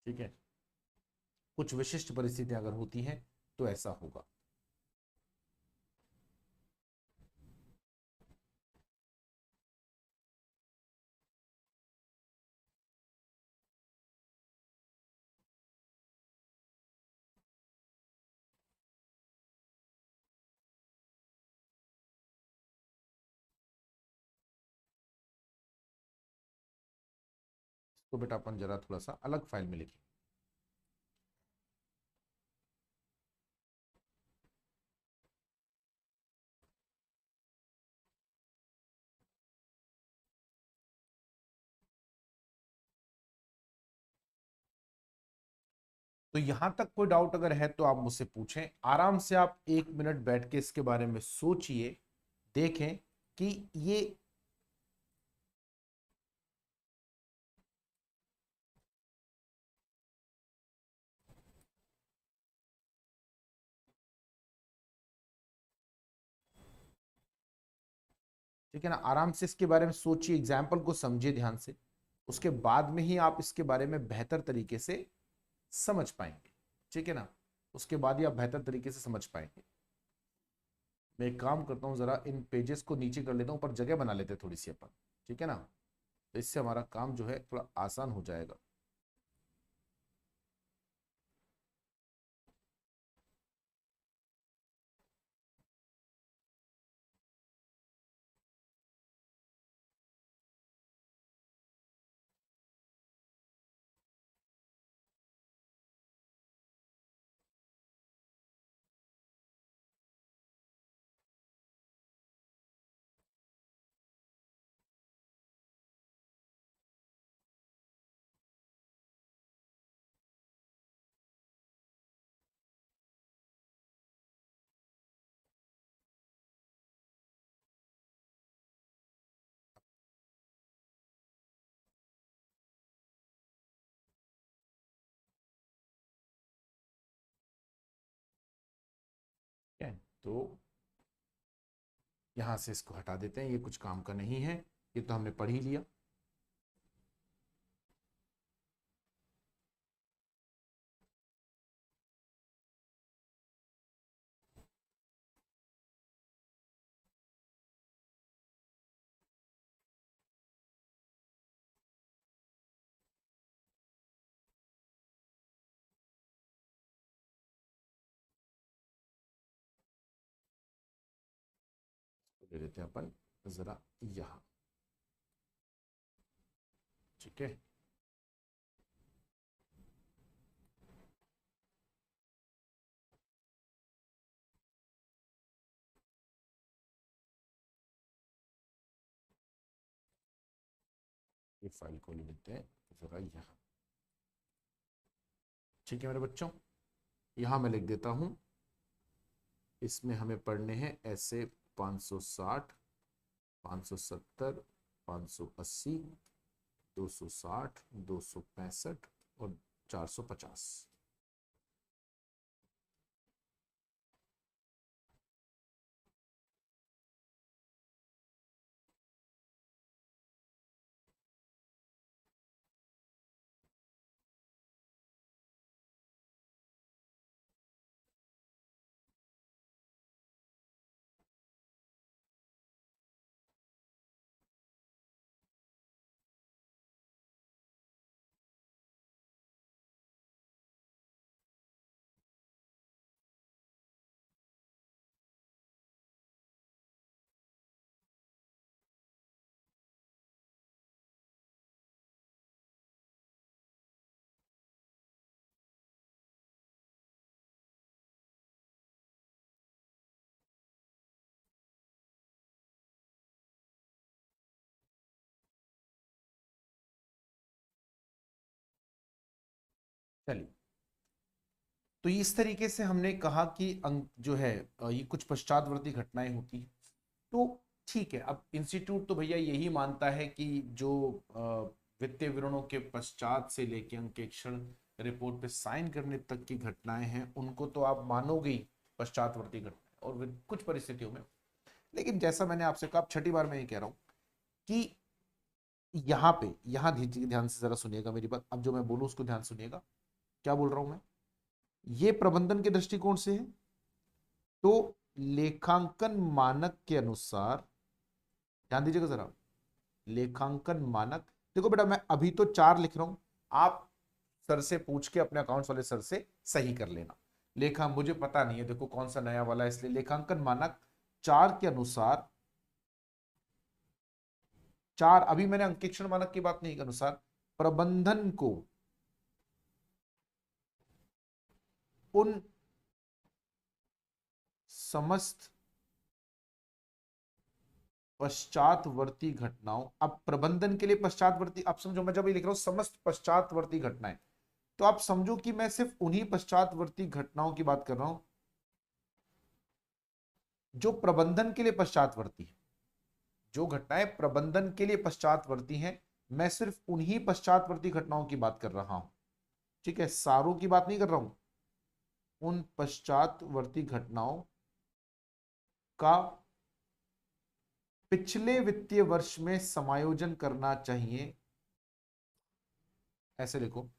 ठीक है, कुछ विशिष्ट परिस्थितियां अगर होती हैं तो ऐसा होगा। तो बेटा अपन जरा थोड़ा सा अलग फाइल में लिखें। तो यहां तक कोई डाउट अगर है तो आप मुझसे पूछें आराम से। आप 1 मिनट बैठ के इसके बारे में सोचिए, देखें कि ये ठीक है ना। आराम से इसके बारे में सोचिए, एग्जाम्पल को समझिए ध्यान से, उसके बाद में ही आप इसके बारे में बेहतर तरीके से समझ पाएंगे। ठीक है ना, उसके बाद ही आप बेहतर तरीके से समझ पाएंगे। मैं एक काम करता हूँ, जरा इन पेजेस को नीचे कर लेता हूँ, पर जगह बना लेते हैं थोड़ी सी अपन। ठीक है ना, तो इससे हमारा काम जो है थोड़ा आसान हो जाएगा। ठीक है, तो यहाँ से इसको हटा देते हैं, ये कुछ काम का नहीं है, ये तो हमने पढ़ ही लिया। तो ले लेते हैं अपन जरा यहाँ। ठीक है, ये फाइल को ले लेते हैं जरा यहाँ। ठीक है मेरे बच्चों, यहाँ मैं लिख देता हूँ, इसमें हमें पढ़ने हैं ऐसे 560, 570, 580, 260, 265 और 450। चलिए, तो इस तरीके से हमने कहा कि अंक जो है ये कुछ पश्चातवर्ती घटनाएं होती हैं। तो ठीक है, अब इंस्टीट्यूट तो भैया यही मानता है कि जो वित्तीय विवरणों के पश्चात से लेके अंकेक्षण रिपोर्ट पे साइन करने तक की घटनाएं हैं उनको तो आप मानोगे ही पश्चातवर्ती घटनाएं, और कुछ परिस्थितियों में। लेकिन जैसा मैंने आपसे कहा, अब छठी बार मैं ये कह रहा हूं कि यहाँ पे, यहाँ ध्यान से जरा सुनिएगा मेरी बात, अब जो मैं बोलूँ उसको ध्यान सुनिएगा। क्या बोल रहा हूं मैं? ये प्रबंधन के दृष्टिकोण से है, तो लेखांकन मानक के अनुसार, ध्यान दीजिएगा जरा, लेखांकन मानक, देखो बेटा मैं अभी तो 4 लिख रहा हूं, आप सर से पूछ के अपने अकाउंट्स वाले सर से सही कर लेना। लेखा मुझे पता नहीं है देखो कौन सा नया वाला है, इसलिए लेखांकन मानक 4 के अनुसार, 4 अभी मैंने अंकेक्षण मानक की बात नहीं के अनुसार प्रबंधन को उन समस्त पश्चातवर्ती घटनाओं, अब प्रबंधन के लिए पश्चातवर्ती, आप समझो मैं जब ये लिख रहा हूं समस्त पश्चातवर्ती घटनाएं, तो आप समझो कि मैं सिर्फ उन्हीं पश्चातवर्ती घटनाओं की बात कर रहा हूं जो प्रबंधन के लिए पश्चातवर्ती है। जो घटनाएं प्रबंधन के लिए पश्चातवर्ती हैं, मैं सिर्फ उन्हीं पश्चातवर्ती घटनाओं की बात कर रहा हूं। ठीक है, सारों की बात नहीं कर रहा हूं। उन पश्चातवर्ती घटनाओं का पिछले वित्तीय वर्ष में समायोजन करना चाहिए, ऐसे लिखो,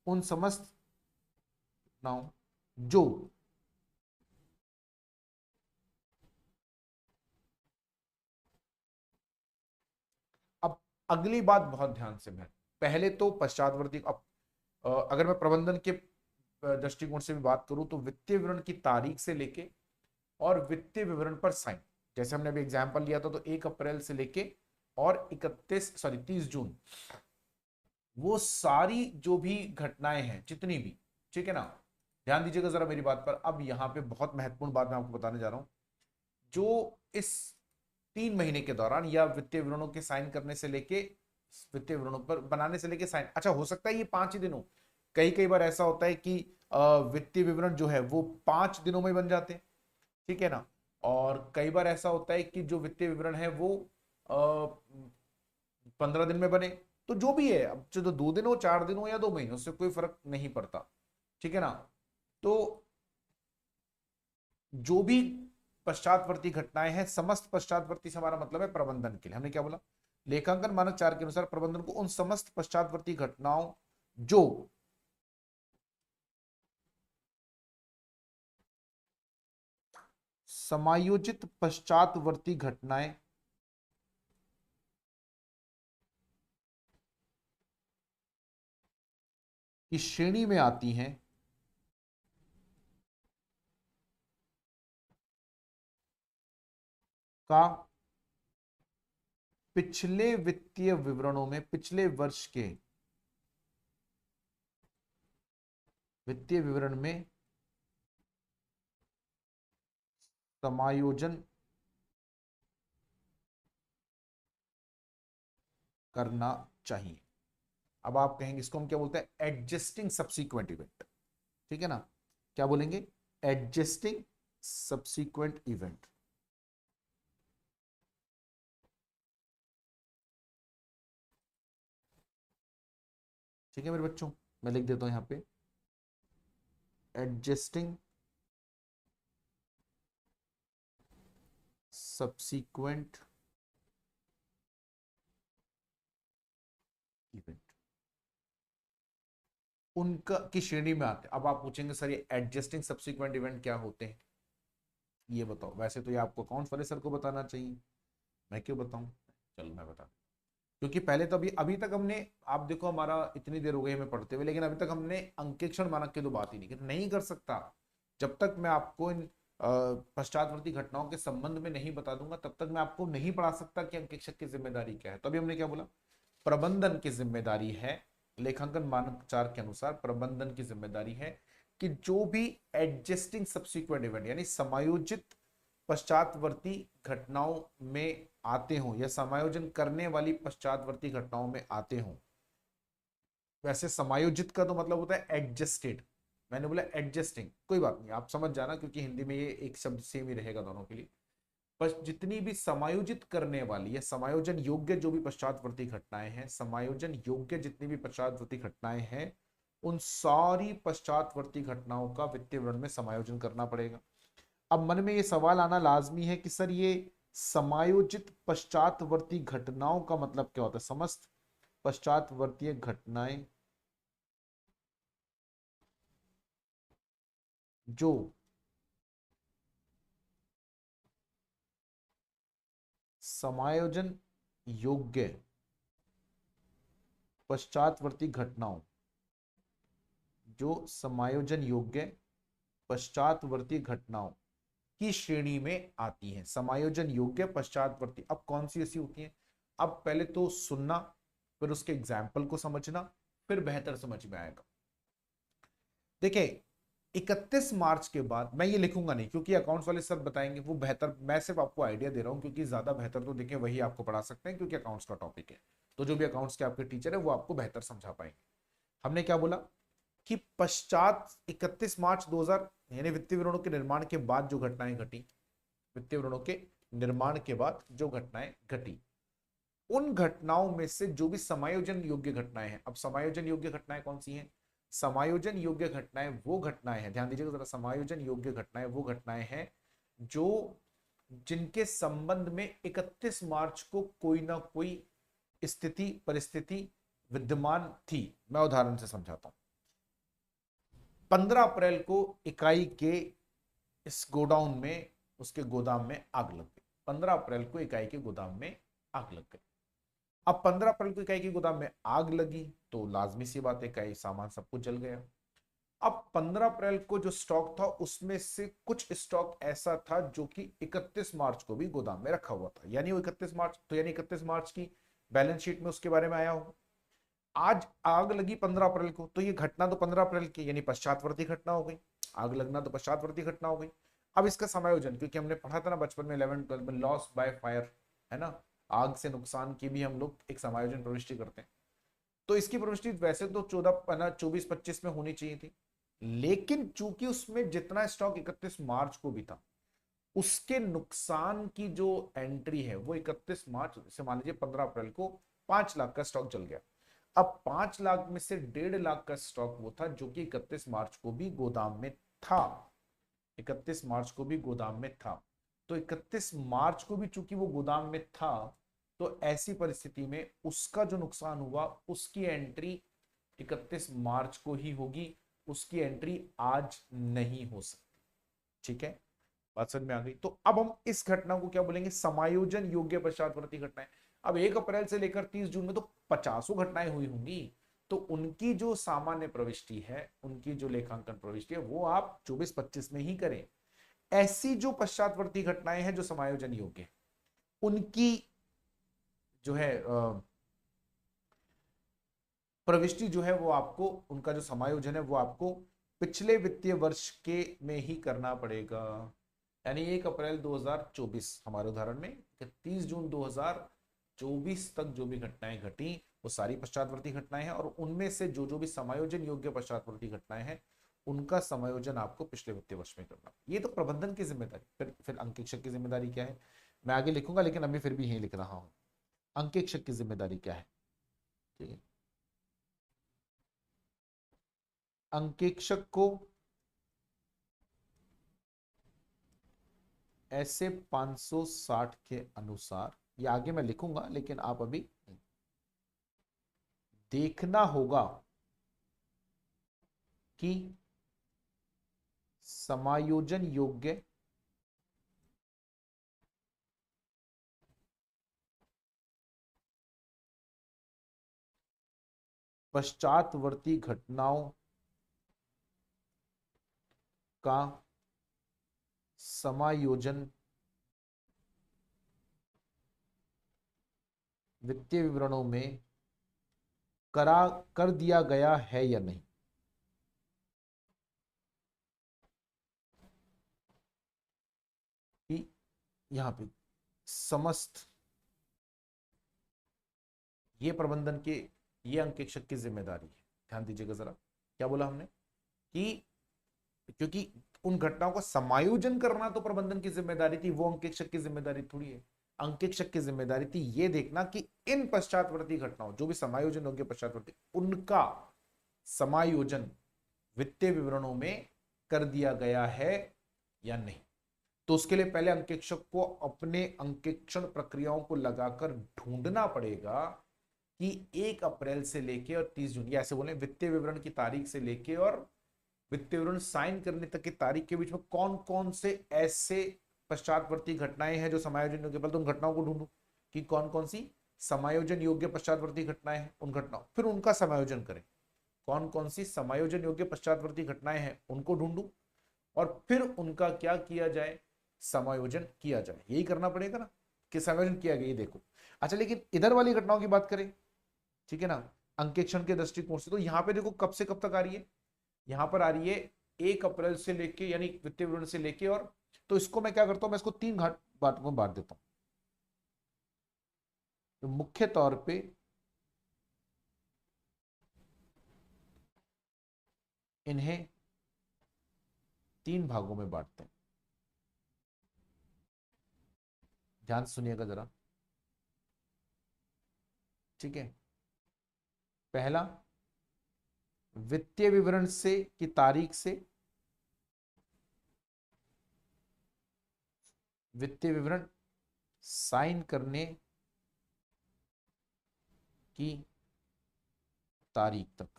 उन समस्त घटनाओं जो अब अगली बात बहुत ध्यान से, मैं पहले तो पश्चातवर्ती, अब अगर मैं प्रबंधन के दृष्टिकोण से भी बात करूं तो वित्तीय विवरण की तारीख से लेके और वित्तीय विवरण पर साइन, जैसे हमने अभी एग्जांपल लिया था, तो 1 अप्रैल से लेके और 30 जून, वो सारी जो भी घटनाएं हैं जितनी भी, ठीक है ना, ध्यान दीजिएगा जरा मेरी बात पर। अब यहां पे बहुत महत्वपूर्ण बात मैं आपको बताने जा रहा हूं, जो इस 3 महीने के दौरान या वित्तीय विवरणों के साइन करने से लेके, वित्तीय विवरणों पर बनाने से लेके साइन, अच्छा हो सकता है ये 5 ही दिन हो, कई कई बार ऐसा होता है कि वित्तीय विवरण जो है वो 5 दिनों में बन जाते हैं, ठीक है ना, और कई बार ऐसा होता है कि जो वित्तीय विवरण है वो 15 दिन में बने। तो जो भी है, अब चाहे तो 2 दिन हो, 4 दिन हो, या 2 महीने, उससे कोई फर्क नहीं पड़ता, ठीक है ना। तो जो भी पश्चातवर्ती घटनाएं हैं, समस्त पश्चातवर्ती से हमारा मतलब है प्रबंधन के लिए, हमने क्या बोला, लेखांकन मानक 4 के अनुसार प्रबंधन को उन समस्त पश्चातवर्ती घटनाओं जो समायोजित पश्चातवर्ती घटनाएं की श्रेणी में आती हैं का पिछले वित्तीय विवरणों में, पिछले वर्ष के वित्तीय विवरण में समायोजन करना चाहिए। अब आप कहेंगे इसको हम क्या बोलते हैं, एडजस्टिंग सब्सीक्वेंट इवेंट, ठीक है ना, क्या बोलेंगे, एडजस्टिंग सब्सीक्वेंट इवेंट। ठीक है मेरे बच्चों, मैं लिख देता हूं यहां पे, एडजस्टिंग सब्सीक्वेंट इवेंट उनका की श्रेणी में आते हैं। अब आप पूछेंगे सर ये एडजस्टिंग सब्सीक्वेंट इवेंट क्या होते हैं, ये बताओ। वैसे तो ये आपको अकाउंट्स वाले सर को बताना चाहिए, मैं क्यों बताऊं, चलो मैं बता, क्योंकि पहले तो अभी अभी तक हमने, आप देखो हमारा इतनी देर हो गई हमें पढ़ते हुए, लेकिन अभी तक हमने अंकेक्षण मानक की तो बात ही नहीं की, नहीं कर सकता जब तक मैं आपको इन पश्चातवर्ती घटनाओं के संबंध में नहीं बता दूंगा, तब तक मैं आपको नहीं पढ़ा सकता कि अंकेक्षक की जिम्मेदारी क्या है। तो अभी हमने क्या बोला, प्रबंधन की जिम्मेदारी है, लेखांकन मानक 4 के अनुसार प्रबंधन की जिम्मेदारी है कि जो भी एडजस्टिंग सब्सिक्वेंट इवेंट यानी समायोजित पश्चातवर्ती घटनाओं में आते हों या समायोजन करने वाली पश्चातवर्ती घटनाओं में आते हों, वैसे समायोजित का तो मतलब होता है एडजस्टेड, मैंने बोला एडजस्टिंग, कोई बात नहीं, आप समझ जाना, क्योंकि हिंदी में ये एक शब्द सेम ही रहेगा दोनों के लिए। पर जितनी भी समायोजित करने वाली या समायोजन योग्य जो भी पश्चातवर्ती घटनाएं हैं, समायोजन योग्य जितनी भी पश्चातवर्ती घटनाएं हैं, उन सारी पश्चातवर्ती घटनाओं का वित्तीय विवरण में समायोजन करना पड़ेगा। अब मन में ये सवाल आना लाजमी है कि सर ये समायोजित पश्चातवर्ती घटनाओं का मतलब क्या होता है? समस्त पश्चातवर्तीय घटनाएं जो समायोजन योग्य पश्चातवर्ती घटनाओं, जो समायोजन योग्य पश्चातवर्ती घटनाओं की श्रेणी में आती हैं। समायोजन योग्य पश्चातवर्ती, अब कौन सी ऐसी होती हैं? अब पहले तो सुनना, फिर उसके एग्जाम्पल को समझना, फिर बेहतर समझ में आएगा। देखिए, 31 मार्च के बाद मैं ये लिखूंगा नहीं, क्योंकि अकाउंट्स वाले सर बताएंगे वो बेहतर, मैं सिर्फ आपको आइडिया दे रहा हूं, क्योंकि ज्यादा बेहतर तो देखिए वही आपको पढ़ा सकते हैं, क्योंकि अकाउंट्स का टॉपिक है। तो जो भी अकाउंट्स के आपके टीचर है वो आपको बेहतर समझा पाएंगे। हमने क्या बोला कि पश्चात 31 मार्च 2000 यानी वित्तीय विवरणों के निर्माण के बाद जो घटनाएं घटी, वित्तीय विवरणों के निर्माण के बाद जो घटनाएं घटी, उन घटनाओं में से जो भी समायोजन योग्य घटनाएं हैं। अब समायोजन योग्य घटनाएं कौन सी हैं? समायोजन योग्य घटनाएं वो घटनाएं हैं, ध्यान दीजिएगा जरा, समायोजन योग्य घटनाएं वो घटनाएं हैं जो जिनके संबंध में 31 मार्च को कोई ना कोई स्थिति परिस्थिति विद्यमान थी। मैं उदाहरण से समझाता हूं। 15 अप्रैल को इकाई के इस गोडाउन में, उसके गोदाम में आग लग गई। 15 अप्रैल को इकाई के गोदाम में आग लग गई। अब 15 अप्रैल को इकाई के गोदाम में आग लगी तो लाजमी सी बात है, इकाई सामान सब कुछ जल गया। अब 15 अप्रैल को जो स्टॉक था उसमें से कुछ स्टॉक ऐसा था जो कि 31 मार्च को भी गोदाम में रखा हुआ था, यानी वो 31 मार्च, तो यानी 31 मार्च की बैलेंस शीट में उसके बारे में आया हो। आज आग लगी 15 अप्रैल को, तो ये घटना तो 15 अप्रैल की यानी पश्चातवर्ती घटना हो गई। आग लगना तो पश्चातवर्ती घटना हो गई। अब इसका समायोजन, क्योंकि हमने पढ़ा था ना बचपन में 11 12 में, लॉस बाय फायर, है ना, आग से नुकसान की भी हम लोग एक समायोजन प्रविष्टि करते हैं। तो इसकी प्रविष्टि वैसे तो 14 24 25 में होनी चाहिए थी, लेकिन चूंकि उसमें जितना स्टॉक 31 मार्च को भी था, उसके नुकसान की जो एंट्री है वो 31 मार्च से, मान लीजिए 15 अप्रैल को 5 लाख का स्टॉक जल गया। अब 5 लाख में से 1.5 लाख का स्टॉक वो था जो कि 31 मार्च को भी गोदाम में था। 31 मार्च को भी गोदाम में था। तो 31 मार्च को भी चूंकि वो गोदाम में था, तो ऐसी परिस्थिति में उसका जो नुकसान हुआ उसकी एंट्री 31 मार्च को ही होगी, उसकी एंट्री आज नहीं हो सकती। ठीक है, बात समझ में आ गई? तो अब हम इस घटना को क्या बोलेंगे? समायोजन योग्य पश्चातवर्ती घटनाएं। अब 1 अप्रैल से लेकर 30 जून में तो 50 घटनाएं हुई होंगी, तो उनकी जो सामान्य प्रविष्टि है, उनकी जो लेखांकन प्रविष्टि है, वो आप 24 25 में ही करें। ऐसी जो पश्चातवर्ती घटनाएं हैं जो समायोजन योग्य है, उनकी जो है प्रविष्टि जो है वो आपको, उनका जो समायोजन है वो आपको पिछले वित्तीय वर्ष के में ही करना पड़ेगा। यानी 1 अप्रैल 2024 हमारे उदाहरण में, 30 जून 2024 तक जो भी घटनाएं घटी वो सारी पश्चातवर्ती घटनाएं हैं, और उनमें से जो जो भी समायोजन योग्य पश्चातवर्ती घटनाएं हैं उनका समायोजन आपको पिछले वित्तीय वर्ष में करना। ये तो प्रबंधन की जिम्मेदारी। फिर अंकेक्षक की जिम्मेदारी क्या है मैं आगे लिखूंगा, लेकिन अभी फिर भी यही लिख रहा हूं। अंकेक्षक की जिम्मेदारी क्या है? ठीक है, अंकेक्षक को ऐसे 560 के अनुसार, ये आगे मैं लिखूंगा लेकिन आप अभी देखना होगा कि समायोजन योग्य पश्चातवर्ती घटनाओं का समायोजन वित्तीय विवरणों में करा कर दिया गया है या नहीं। कि यहां पे समस्त, ये प्रबंधन के, ये अंकेक्षक की जिम्मेदारी है। ध्यान दीजिएगा जरा, क्या बोला हमने कि क्योंकि उन घटनाओं का समायोजन करना तो प्रबंधन की जिम्मेदारी थी, वो अंकेक्षक की जिम्मेदारी थोड़ी है। अंकेक्षक की जिम्मेदारी थी ये देखना कि इन पश्चातवर्ती घटनाओं, जो भी समायोजन होंगे पश्चातवर्ती, उनका समायोजन वित्तीय विवरणों में कर दिया गया है या नहीं। तो उसके लिए पहले अंकेक्षक को अपने अंकेक्षण प्रक्रियाओं को लगाकर ढूंढना पड़ेगा कि 1 अप्रैल से लेके और 30 जून, या ऐसे बोले वित्तीय विवरण की तारीख से लेके और वित्तीय विवरण साइन करने तक की तारीख के बीच में कौन कौन से ऐसे पश्चातवर्ती घटनाएं हैं जो समायोजन योग्य। पहले तो उन घटनाओं को ढूंढो कि कौन कौन सी समायोजन योग्य पश्चातवर्ती घटनाएं हैं, उन घटनाओं, फिर उनका समायोजन करें। कौन कौन सी समायोजन योग्य पश्चातवर्ती घटनाएं हैं उनको ढूंढूं, और फिर उनका क्या किया जाए, समायोजन किया जाए। यही करना पड़ेगा ना कि समायोजन किया गया, ये देखो। अच्छा, लेकिन इधर वाली घटनाओं की बात करें, ठीक है ना, अंकेक्षण के दृष्टिकोण से, तो यहां पे देखो कब से कब तक आ रही है, यहां पर आ रही है 1 अप्रैल से लेके, यानी वित्तीय विवरण से लेके, और तो इसको मैं क्या करता हूं, मैं इसको 3 घाट बातों में बांट देता हूं। तो मुख्य तौर पे इन्हें 3 भागों में बांटते हैं। ध्यान सुनिएगा जरा, ठीक है। पहला, वित्तीय विवरण से की तारीख से वित्तीय विवरण साइन करने की तारीख तक।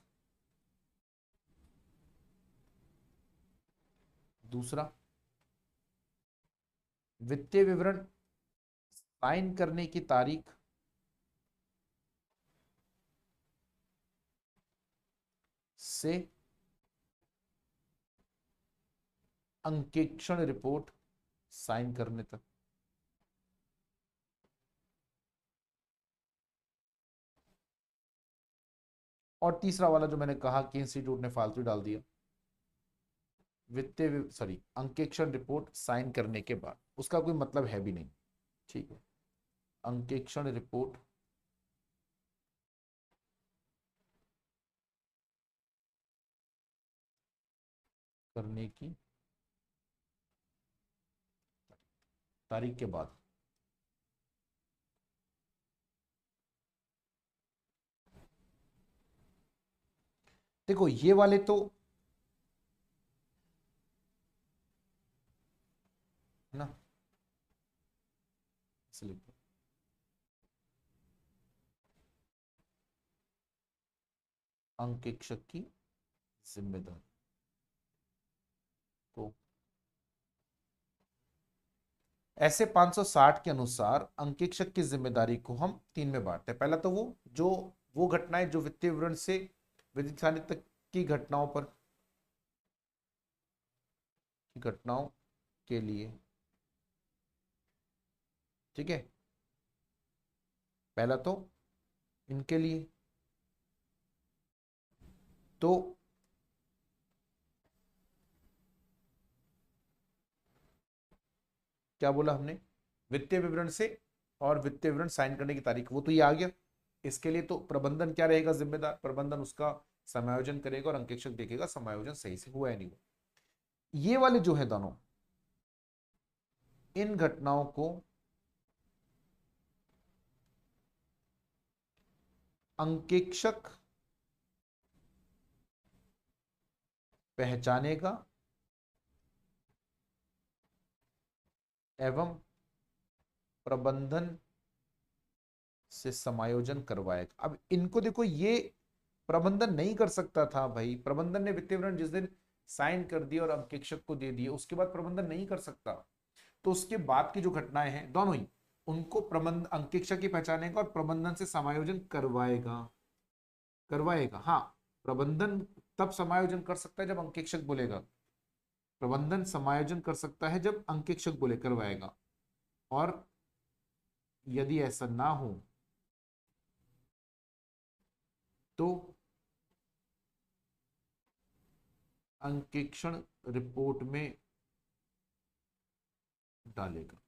दूसरा, वित्तीय विवरण साइन करने की तारीख से अंकेक्षण रिपोर्ट साइन करने तक। और तीसरा वाला जो मैंने कहा कि इंस्टीट्यूट ने फालतू डाल दिया, अंकेक्षण रिपोर्ट साइन करने के बाद, उसका कोई मतलब है भी नहीं, ठीक है। अंकेक्षण रिपोर्ट करने की तारीख के बाद। देखो ये वाले तो है ना, इसलिए अंकेक्षक की जिम्मेदारी को, ऐसे 560 के अनुसार अंकेक्षक की जिम्मेदारी को हम 3 में बांटते हैं। पहला तो वो घटनाएं जो वित्तीय विवरण से विदित हानि तक की घटनाओं के लिए, ठीक है। पहला तो इनके लिए, तो क्या बोला हमने, वित्तीय विवरण से और वित्तीय विवरण साइन करने की तारीख, वो तो ये आ गया। इसके लिए तो प्रबंधन क्या रहेगा जिम्मेदार, प्रबंधन उसका समायोजन करेगा और अंकेक्षक देखेगा समायोजन सही से हुआ है नहीं हुआ। ये वाले जो है दोनों, इन घटनाओं को अंकेक्षक पहचानेगा एवं प्रबंधन से समायोजन करवाएगा। अब इनको देखो, ये प्रबंधन नहीं कर सकता था भाई, प्रबंधन ने वित्तीय विवरण जिस दिन साइन कर दिया और अंकेक्षक को दे दिए, उसके बाद प्रबंधन नहीं कर सकता। तो उसके बाद की जो घटनाएं हैं दोनों ही, उनको प्रबंध अंकेक्षक ही पहचानेगा और प्रबंधन से समायोजन करवाएगा। हाँ, प्रबंधन तब समायोजन कर सकता है जब अंकेक्षक बोलेगा, प्रबंधन समायोजन कर सकता है जब अंकेक्षक बोले करवाएगा, और यदि ऐसा ना हो तो अंकेक्षण रिपोर्ट में डालेगा,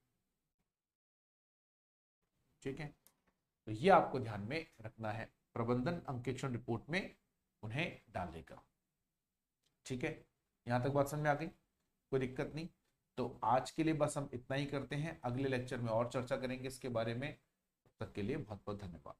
ठीक है। तो ये आपको ध्यान में रखना है, प्रबंधन अंकेक्षण रिपोर्ट में उन्हें डालेगा। ठीक है, यहां तक बात समझ में आ गई, कोई दिक्कत नहीं। तो आज के लिए बस हम इतना ही करते हैं, अगले लेक्चर में और चर्चा करेंगे इसके बारे में। तब तक के लिए बहुत बहुत धन्यवाद।